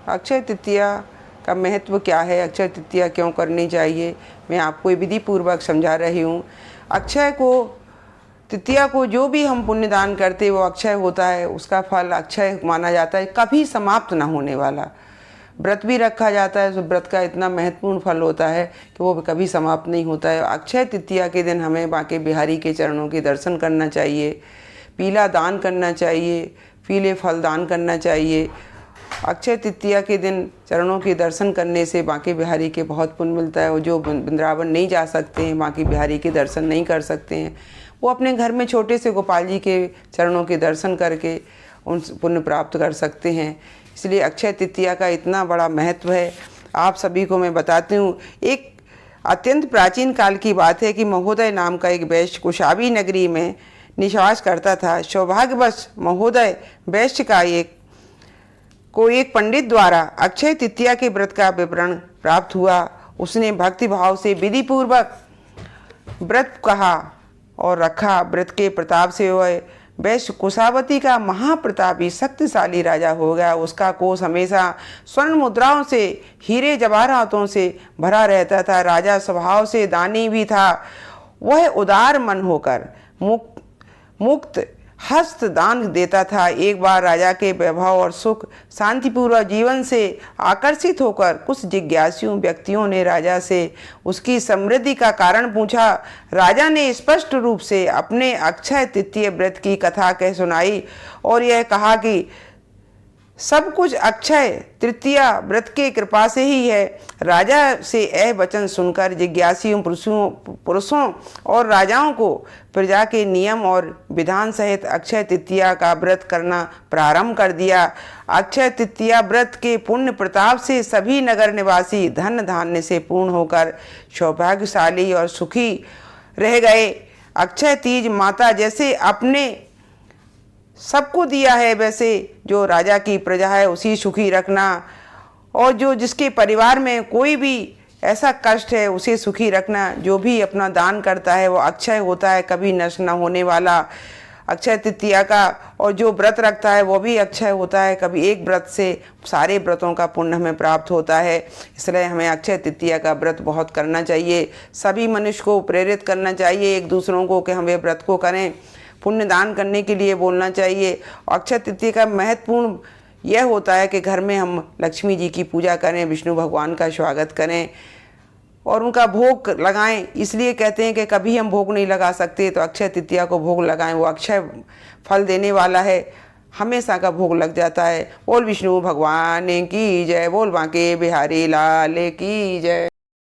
अक्षय तृतीया का महत्व क्या है, अक्षय तृतीया क्यों करनी चाहिए, मैं आपको विधि पूर्वक समझा रही हूँ। अक्षय को तृतीया को जो भी हम पुण्यदान करते वो अक्षय होता है, उसका फल अक्षय माना जाता है, कभी समाप्त ना होने वाला। व्रत भी रखा जाता है तो व्रत का इतना महत्वपूर्ण फल होता है कि वो कभी समाप्त नहीं होता है। अक्षय तृतीया के दिन हमें बांके बिहारी के चरणों के दर्शन करना चाहिए, पीला दान करना चाहिए, पीले फल दान करना चाहिए। अक्षय तृतीया के दिन चरणों के दर्शन करने से बांके बिहारी के बहुत पुण्य मिलता है। और जो वृंदावन नहीं जा सकते हैं, बांके बिहारी के दर्शन नहीं कर सकते हैं, वो अपने घर में छोटे से गोपाल जी के चरणों के दर्शन करके उन पुण्य प्राप्त कर सकते हैं। इसलिए अक्षय तृतीया का इतना बड़ा महत्व है। आप सभी को मैं बताती हूँ, एक अत्यंत प्राचीन काल की बात है कि महोदय नाम का एक वैश्य कुशाबी नगरी में निवास करता था। सौभाग्यवश महोदय वैश्य का एक पंडित द्वारा अक्षय तृतीया के व्रत का विवरण प्राप्त हुआ। उसने भक्ति भाव से विधि पूर्वक व्रत कहा और रखा। व्रत के प्रताप से वह वैश्य कुशावती का महाप्रतापी शक्तिशाली राजा हो गया। उसका कोष हमेशा स्वर्ण मुद्राओं से, हीरे जवाहरातों से भरा रहता था। राजा स्वभाव से दानी भी था। वह उदार मन होकर मुक्त हस्त दान देता था। एक बार राजा के वैभव और सुख शांतिपूर्वक जीवन से आकर्षित होकर कुछ जिज्ञासु व्यक्तियों ने राजा से उसकी समृद्धि का कारण पूछा। राजा ने स्पष्ट रूप से अपने अक्षय तृतीय व्रत की कथा कह सुनाई और यह कहा कि सब कुछ अक्षय तृतीया व्रत के कृपा से ही है। राजा से यह वचन सुनकर जिज्ञासु पुरुषों और राजाओं को प्रजा के नियम और विधान सहित अक्षय तृतीया का व्रत करना प्रारंभ कर दिया। अक्षय तृतीया व्रत के पुण्य प्रताप से सभी नगर निवासी धन धान्य से पूर्ण होकर सौभाग्यशाली और सुखी रह गए। अक्षय तीज माता जैसे अपने सबको दिया है, वैसे जो राजा की प्रजा है उसी सुखी रखना, और जो जिसके परिवार में कोई भी ऐसा कष्ट है उसे सुखी रखना। जो भी अपना दान करता है वो अक्षय होता है, कभी नष्ट न होने वाला अक्षय तृतीया का। और जो व्रत रखता है वो भी अक्षय होता है, कभी एक व्रत से सारे व्रतों का पुण्य हमें प्राप्त होता है। इसलिए हमें अक्षय तृतीया का व्रत बहुत करना चाहिए। सभी मनुष्य को प्रेरित करना चाहिए एक दूसरों को कि हम ये व्रत को करें। पुण्य दान करने के लिए बोलना चाहिए। अक्षय तृतीया का महत्वपूर्ण यह होता है कि घर में हम लक्ष्मी जी की पूजा करें, विष्णु भगवान का स्वागत करें और उनका भोग लगाएं। इसलिए कहते हैं कि कभी हम भोग नहीं लगा सकते तो अक्षय तृतीया को भोग लगाएं, वो अक्षय फल देने वाला है, हमेशा का भोग लग जाता है। बोल विष्णु भगवान की जय, बोल बांके बिहारी लाल की जय।